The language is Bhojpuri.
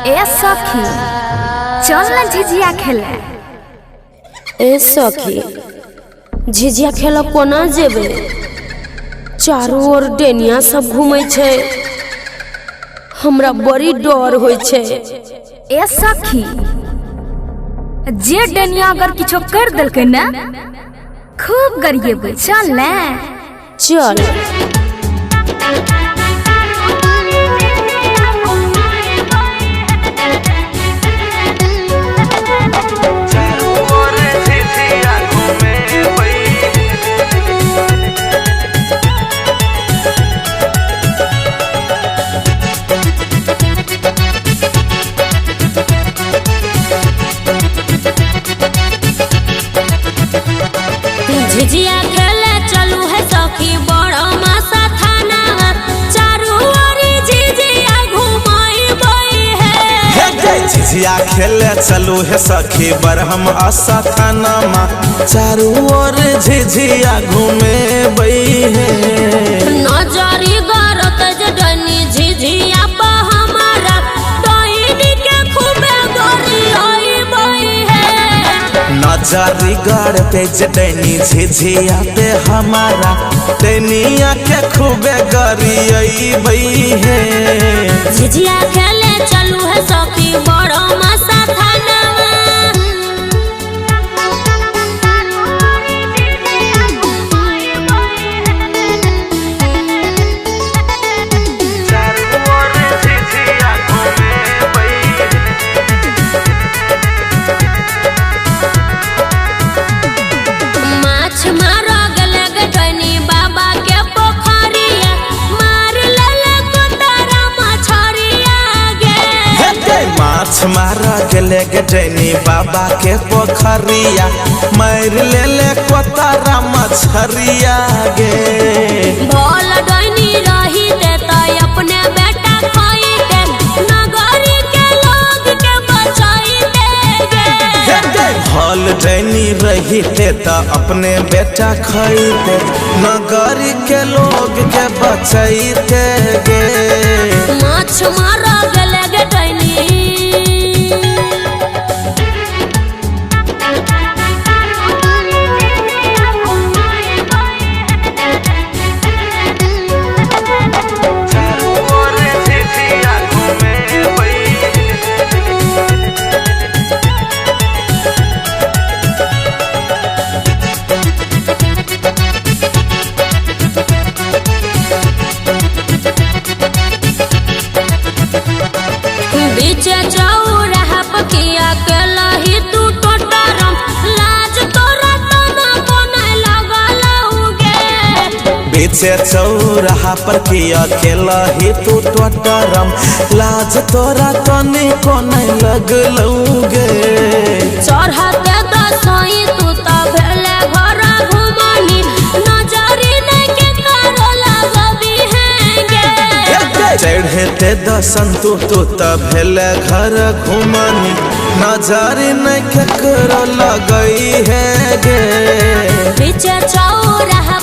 ए सखी चल ना झिझिया खेले। ए सखी झिझिया खेल कोना जेबे? चारों ओर डेनिया सब घूमे छे, हमरा बड़ी डर होय छे। ए सखी जे डेनिया अगर किछो कर देलकै ना खूब गरिएबै, चल ना। चल झिझिया खेले चलू है सखी बड़ा मासा थाना, चारों ओर झिझिया घुमाई है। झिझिया खेले चलू है सखी बरहम आसा थाना मा, चारों ओर झिझिया घूमे बई है। नजरी गरत जडनी झिझिया पा हमारा डोइनी के खूबे गोरी बई है। नजरी गड़ पे जडनी झिझिया पे हमारा डनिया के खूबे गरी बई है। झिझिया खेले चलू है सखी बड़ा मासा थाना। मारा गेले गटनी बाबा के पोखरिया, मार ले ले कोतारा मछरिया गे। भोल डोइनी रही देता अपने बेटा खाई दे, नगरी के लोग के बचाई देगे। भोल डोइनी रही देता अपने बेटा खाई दे, नगरी के लोग के बचाई देगे। माछ मारा गेले गटनी बीचे चौराहा पकिया के लही तू टोटरम, लाज तोरा तना कोना लगलौगे। बीचे चौराहा पर किया के लही तू टोटरम, लाज तोरा तने कोने लगलौगे। चढ़ते दसई तू त भेले घर घुमनी, नजरी नहीं के करो लगबी हैगे। चढ़ते दसन तू त भेले घर घुमनी, नजरी नहीं के करो लगई है गे। बीचे चौराहा